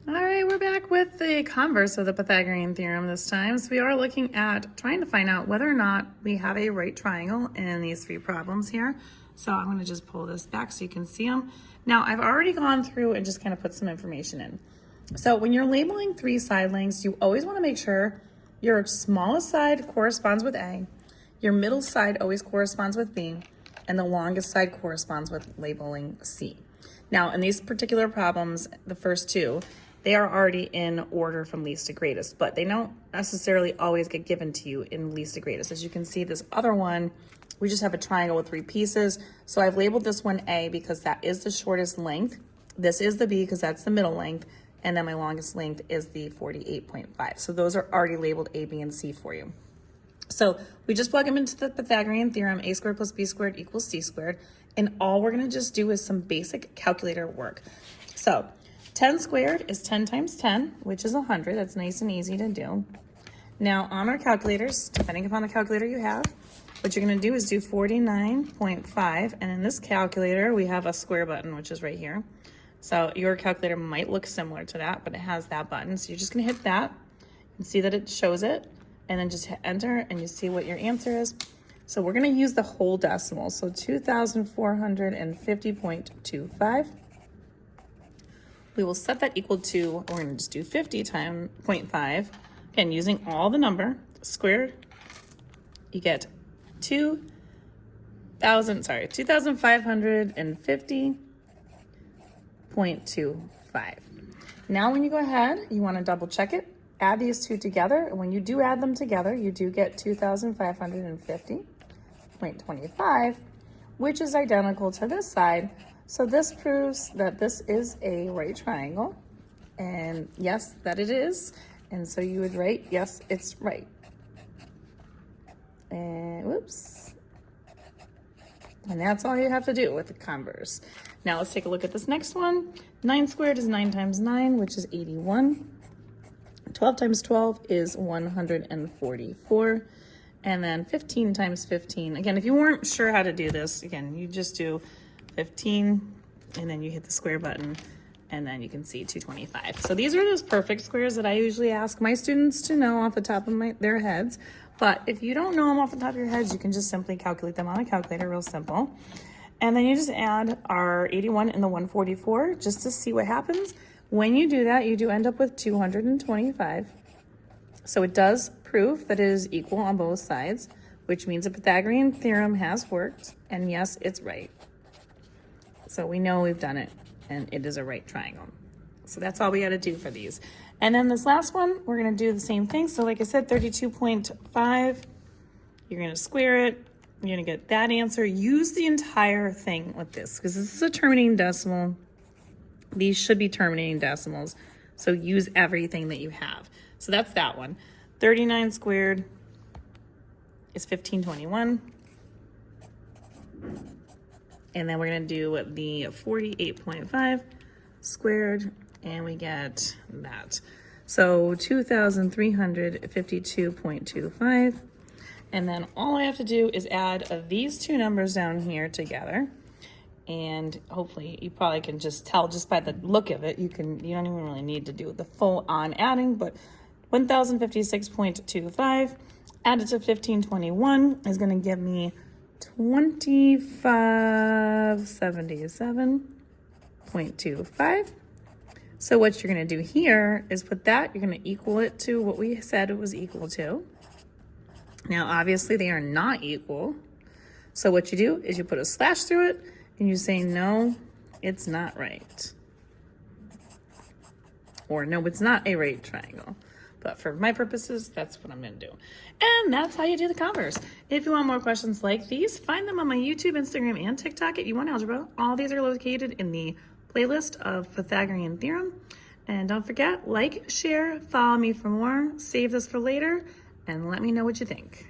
All right, we're back with the converse of the Pythagorean theorem this time. So we are looking at trying to find out whether or not we have a right triangle in these three problems here. So I'm going to just pull this back so you can see them. Now, I've already gone through and just kind of put some information in. So when you're labeling three side lengths, you always want to make sure your smallest side corresponds with A, your middle side always corresponds with B, and the longest side corresponds with labeling C. Now, in these particular problems, the first two, they are already in order from least to greatest, but they don't necessarily always get given to you in least to greatest. As you can see, this other one, we just have a triangle with three pieces. So I've labeled this one A because that is the shortest length. This is the B because that's the middle length. And then my longest length is the 48.5. So those are already labeled A, B, and C for you. So we just plug them into the Pythagorean theorem, a squared plus b squared equals c squared. And all we're gonna just do is some basic calculator work. So 10 squared is 10 times 10, which is 100. That's nice and easy to do. Now on our calculators, depending upon the calculator you have, what you're gonna do is do 49.5. And in this calculator, we have a square button, which is right here. So your calculator might look similar to that, but it has that button. So you're just gonna hit that and see that it shows it. And then just hit enter and you see what your answer is. So we're gonna use the whole decimal. So 2,450.25. We will set that equal to, we're gonna just do 50 times 0.5. Again, using all the number squared, you get 2,550.25. Now when you go ahead, you wanna double check it, add these two together, and when you do add them together, you do get 2,550.25, which is identical to this side. So this proves that this is a right triangle, and yes, that it is. And so you would write, yes, it's right. And whoops. And that's all you have to do with the converse. Now let's take a look at this next one. 9 squared is 9 times 9, which is 81. 12 times 12 is 144. And then 15 times 15. Again, if you weren't sure how to do this, again, you just do 15 and then you hit the square button and then you can see 225. So these are those perfect squares that I usually ask my students to know off the top of their heads. But if you don't know them off the top of your heads, you can just simply calculate them on a calculator, real simple. And then you just add our 81 and the 144 just to see what happens. When you do that, you do end up with 225. So it does prove that it is equal on both sides, which means the Pythagorean theorem has worked, and yes, it's right. So we know we've done it, and it is a right triangle. So that's all we got to do for these. And then this last one, we're going to do the same thing. So like I said, 32.5, you're going to square it. You're going to get that answer. Use the entire thing with this, because this is a terminating decimal. These should be terminating decimals. So use everything that you have. So that's that one. 39 squared is 1521. And then we're gonna do the 48.5 squared and we get that. So 2,352.25. And then all I have to do is add these two numbers down here together. And hopefully you probably can just tell just by the look of it, you don't even really need to do the full on adding, but 1,056.25 added to 1521 is going to give me 2,577.25. So what you're going to do here is put that, you're going to equal it to what we said it was equal to. Now, obviously they are not equal. So what you do is you put a slash through it and you say, no, it's not right. Or no, it's not a right triangle. But for my purposes, that's what I'm gonna do. And that's how you do the converse. If you want more questions like these, find them on my YouTube, Instagram, and TikTok at YouWantAlgebra. All these are located in the playlist of Pythagorean theorem. And don't forget, like, share, follow me for more, save this for later, and let me know what you think.